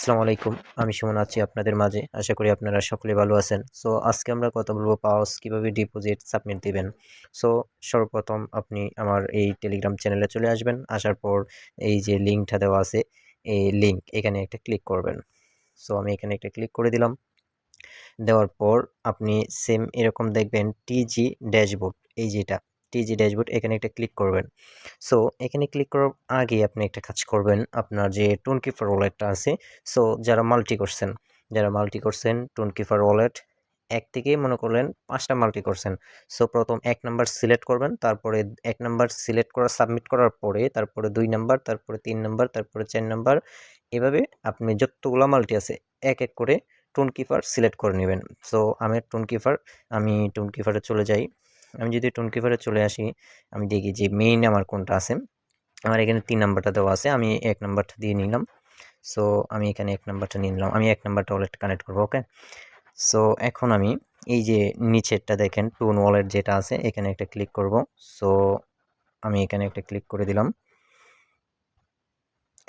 আসসালামু আলাইকুম। আমি সুমন আছি আপনাদের মাঝে। আশা করি আপনারা সকলে ভালো আছেন। সো আজকে আমরা কথা বলব পাওস কিভাবে ডিপোজিট সাবমিট দিবেন। সো সর্বপ্রথম আপনি আমার এই টেলিগ্রাম চ্যানেলে চলে আসবেন। আসার পর এই যে লিঙ্কটা দেওয়া আছে, এই লিঙ্ক এখানে একটা ক্লিক করবেন। সো আমি এখানে একটা ক্লিক করে দিলাম। দেওয়ার পর আপনি সেম এরকম দেখবেন টিজি ড্যাশবোর্ড, এই যেটা টিজি ড্যাশবোর্ড এখানে একটা ক্লিক করবেন। সো এখানে ক্লিক করার আগে আপনি একটা কাজ করবেন, আপনার যে টোনকিপার ওয়ালেটটা আছে, সো যারা মাল্টি করছেন টোনকিপার ওয়ালেট এক থেকে মনে করলেন 5টা মাল্টি করছেন। সো প্রথম 1 নাম্বার সিলেক্ট করবেন, তারপরে 1 নাম্বার সিলেক্ট করা সাবমিট করার পরে তারপরে 2 নাম্বার, তারপরে 3 নাম্বার, তারপরে 4 নাম্বার, এভাবে আপনি যতগুলা মাল্টি আছে এক এক করে টোনকিপার সিলেক্ট করে নেবেন। সো আমি টোনকিপারে চলে যাই। আমি যদি টোনকিপারে চলে আসি, আমি দেখি যে মেইন আমার কোনটা আছে। আমার এখানে 3 নাম্বারটা দেওয়া আছে, আমি 1 নাম্বারটা দিয়ে নিলাম। সো আমি এখানে 1 নাম্বারটা নিয়ে নিলাম, আমি 1 নাম্বারটা ওয়ালেট কানেক্ট করবো। ওকে, সো এখন আমি এই যে নিচেরটা দেখেন টোন ওয়ালেট যেটা আছে এখানে একটা ক্লিক করব। সো আমি এখানে একটা ক্লিক করে দিলাম।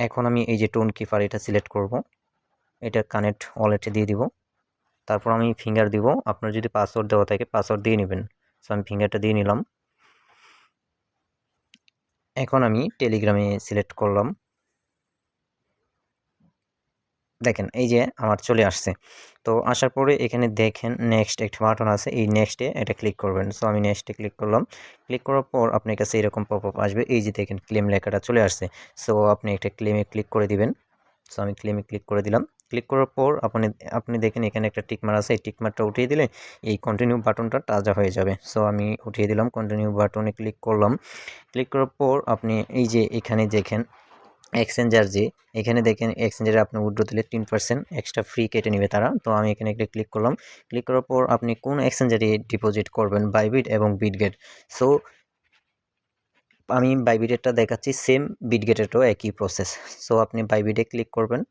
এখন আমি এই যে টোন কিপার এটা সিলেক্ট করব, এটা কানেক্ট ওয়ালেটে দিয়ে দিব। তারপর আমি ফিঙ্গার দিব, আপনার যদি পাসওয়ার্ড দেওয়া থাকে পাসওয়ার্ড দিয়ে নেবেন। সো আমি ফিঙ্গারটা দিয়ে নিলাম। এখন আমি টেলিগ্রামে সিলেক্ট করলাম। দেখেন এই যে আমার চলে আসছে। তো আসার পরে এখানে দেখেন নেক্সট একটা বাটন আছে, এই নেক্সটে এটা ক্লিক করবেন। সো আমি নেক্সটে ক্লিক করলাম। ক্লিক করার পর আপনার কাছে এরকম পপআপ আসবে, এই যে দেখেন ক্লেম লেখাটা চলে আসছে। সো আপনি একটা ক্লেমে ক্লিক করে দিবেন। সো আমি ক্লেমে ক্লিক করে দিলাম। ক্লিক করার পর আপনি আপনি দেখেন এখানে একটা টিকমার আছে, এই টিকমারটা উঠিয়ে দিলে এই কন্টিনিউ বাটনটা তাজা হয়ে যাবে। সো আমি উঠিয়ে দিলাম, কন্টিনিউ বাটনে ক্লিক করলাম। ক্লিক করার পর আপনি এই যে এখানে দেখেন এক্সচেঞ্জার, যে এখানে দেখেন এক্সচেঞ্জারে আপনি উইথড্র দিলে 3% এক্সট্রা ফ্রি কেটে নেবে তারা। তো আমি এখানে একটা ক্লিক করলাম। ক্লিক করার পর আপনি কোন এক্সচেঞ্জারে ডিপোজিট করবেন, বাইবিট এবং বিটগেট। সো আমি বাইবিটেরটা দেখাচ্ছি, সেম বিটগেটেরও একই প্রসেস। সো আপনি বাইবিটে ক্লিক করবেন।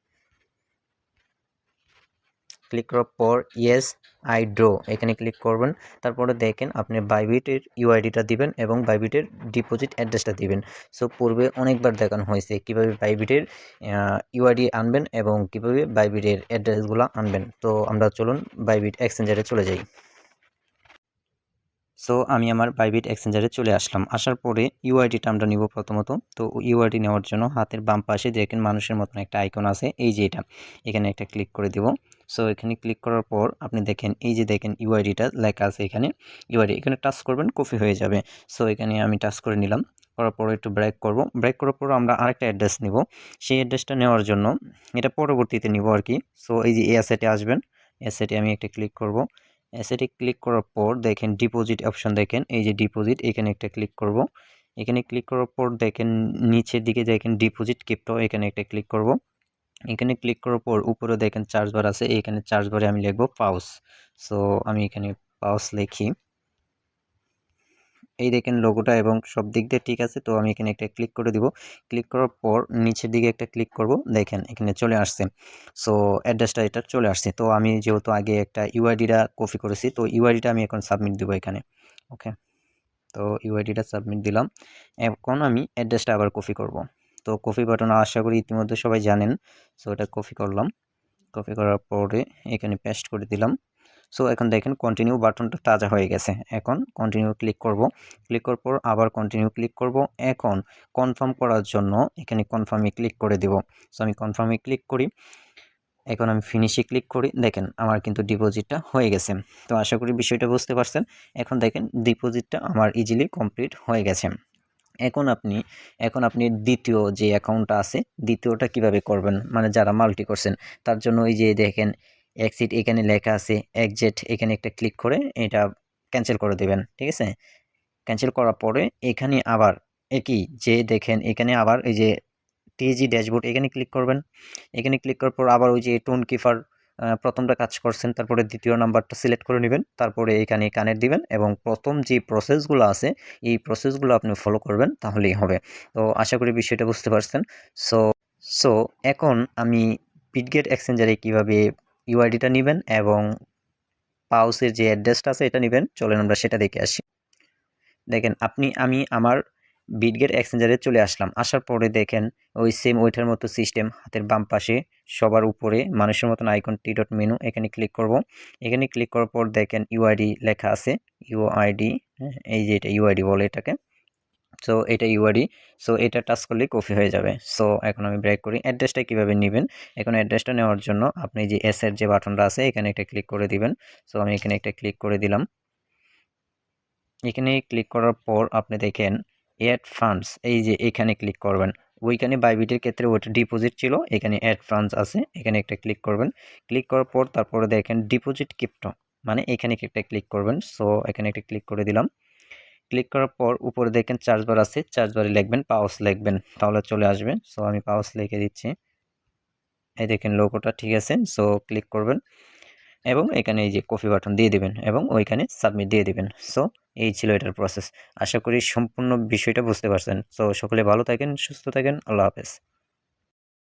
ক্লিক করার পর ইয়েস আই ড্র এখানে ক্লিক করবেন। তারপরে দেখেন আপনি বাইবিটের ইউআইডিটা দিবেন এবং বাইবিটের ডিপোজিট অ্যাড্রেসটা দিবেন। সো পূর্বে অনেকবার দেখানো হয়েছে কীভাবে বাইবিটের ইউআইডি আনবেন এবং কীভাবে বাইবিটের অ্যাড্রেসগুলো আনবেন। তো আমরা চলুন বাইবিট এক্সচেঞ্জারে চলে যাই। সো আমি আমার বাইবিট এক্সচেঞ্জারে চলে আসলাম। আসার পরে ইউআইডিটা আমরা নিব প্রথমত। তো ইউআইডি নেওয়ার জন্য হাতের বাম পাশে দেখেন মানুষের মতন একটা আইকন আছে, এই যে এটা, এখানে একটা ক্লিক করে দিব। সো এখানে ক্লিক করার পর আপনি দেখেন এই যে দেখেন ইউআইডিটা লেখা আছে এখানে, ইউআইডি এখানে টাচ করবেন, কপি হয়ে যাবে। সো এখানে আমি টাচ করে নিলাম। করার পর একটু ব্রেক করব। ব্রেক করার পর আমরা আরেকটা অ্যাড্রেস নিব। সেই অ্যাড্রেসটা নেওয়ার জন্য এটা পরবর্তীতে নিব আর কি। সো এই যে এই অ্যাসেটে আসবেন, অ্যাসেটে আমি একটা ক্লিক করব। অ্যাসেটে ক্লিক করার পর দেখেন ডিপোজিট অপশন, দেখেন এই যে ডিপোজিট, এখানে একটা ক্লিক করব। এখানে ক্লিক করার পর দেখেন নিচের দিকে দেখেন ডিপোজিট ক্রিপ্টো, এখানে একটা ক্লিক করব। এখানে ক্লিক করার পর উপরে দেখেন চার্জ বার আছে, এখানে চার্জ বারে আমি লিখব পাউস। সো আমি এখানে পাউস লিখি। এই দেখেন লোগোটা এবং সব দিক দিয়ে ঠিক আছে। তো আমি এখানে একটা ক্লিক করে দিব। ক্লিক করার পর নিচের দিকে একটা ক্লিক করব, দেখেন এখানে চলে আসছে। সো অ্যাড্রেসটা এটা চলে আসছে। তো আমি যেহেতু আগে একটা ইউআইডিটা কপি করেছি, তো ইউআইডিটা আমি এখন সাবমিট দেবো এখানে। ওকে, তো ইউআইডিটা সাবমিট দিলাম। এখন আমি অ্যাড্রেসটা আবার কপি করব। তো কপি বাটন আশা করি ইতিমধ্যে সবাই জানেন। সো এটা কপি করলাম। কপি করার পরে এখানে পেস্ট করে দিলাম। সো এখন দেখেন কন্টিনিউ বাটনটা তাজা হয়ে গেছে। এখন কন্টিনিউ ক্লিক করব। ক্লিক করার পর আবার কন্টিনিউ ক্লিক করব। এখন কনফার্ম করার জন্য এখানে কনফার্মে ক্লিক করে দেব। সো আমি কনফার্মে ক্লিক করি। এখন আমি ফিনিশে ক্লিক করি। দেখেন আমার কিন্তু ডিপোজিটটা হয়ে গেছে। তো আশা করি বিষয়টা বুঝতে পারছেন। এখন দেখেন ডিপোজিটটা আমার ইজিলি কমপ্লিট হয়ে গেছে। এখন আপনি দ্বিতীয় যে অ্যাকাউন্টটা আছে, দ্বিতীয়টা কিভাবে করবেন, মানে যারা মাল্টি করছেন তার জন্য এই যে দেখেন এক্সিট এখানে লেখা আছে, এক্সিট এখানে একটা ক্লিক করে এটা ক্যান্সেল করে দেবেন। ঠিক আছে, ক্যান্সেল করার পরে এখানে আবার একই যে দেখেন এখানে আবার এই যে টিজি ড্যাশবোর্ড এখানে ক্লিক করবেন। এখানে ক্লিক করার পর আবার ওই যে টোন কিপার প্রথমটা কাজ করছেন, তারপরে দ্বিতীয় নাম্বারটা সিলেক্ট করে নেবেন, তারপরে এখানে কানেক্ট দিবেন এবং প্রথম যে প্রসেসগুলো আছে এই প্রসেসগুলো আপনি ফলো করবেন, তাহলেই হবে। তো আশা করি বিষয়টা বুঝতে পারছেন। সো সো এখন আমি বিটগেট এক্সচেঞ্জারে কিভাবে ইউআইডিটা নেবেন এবং পাউসের যে অ্যাড্রেসটা আছে এটা নেবেন, চলেন আমরা সেটা দেখে আসি। দেখেন আমি আমার বিটগেট এক্সচেঞ্জারে চলে আসলাম। আসার পরে দেখেন ওই সেম ওইটার মতো সিস্টেম, হাতের বাম পাশে সবার উপরে মানুষের মতন আইকন টি ডট মেনু, এখানে ক্লিক করব। এখানে ক্লিক করার পর দেখেন ইউআইডি লেখা আছে, ইউআইডি, এই যে এটা ইউআইডি বলে এটাকে। সো এটা ইউআইডি, সো এটা টাচ করলেই কপি হয়ে যাবে। সো এখন আমি ব্রেক করি। অ্যাড্রেসটা কীভাবে নেবেন, এখন অ্যাড্রেসটা নেওয়ার জন্য আপনি যে এস এর যে বাটনটা আছে এখানে একটা ক্লিক করে দিবেন। সো আমি এখানে একটা ক্লিক করে দিলাম। এখানে ক্লিক করার পর আপনি দেখেন অ্যাড ফান্ডস, এই যে এখানে ক্লিক করবেন। ওইখানে বাইবিটের ক্ষেত্রে ওটা ডিপোজিট ছিল, এখানে অ্যাড ফান্ডস আছে, এখানে একটা ক্লিক করবেন। ক্লিক করার পর তারপরে দেখেন ডিপোজিট ক্রিপ্টো, মানে এখানে একটা ক্লিক করবেন। সো এখানে একটা ক্লিক করে দিলাম। ক্লিক করার পর উপরে দেখেন চার্জ বার আছে, চার্জ বারে লিখবেন পাউস লিখবেন, তাহলে চলে আসবে। সো আমি পাউস লিখে দিচ্ছি। এই দেখেন লোগোটা ঠিক আছে। সো ক্লিক করবেন এবং এখানে এই যে কপি বাটন দিয়ে দিবেন এবং ওইখানে সাবমিট দিয়ে দিবেন। সো এই ছিল এটার প্রসেস। আশা করি সম্পূর্ণ বিষয়টা বুঝতে পারছেন। সো সকলে ভালো থাকেন, সুস্থ থাকেন। আল্লাহ হাফেজ।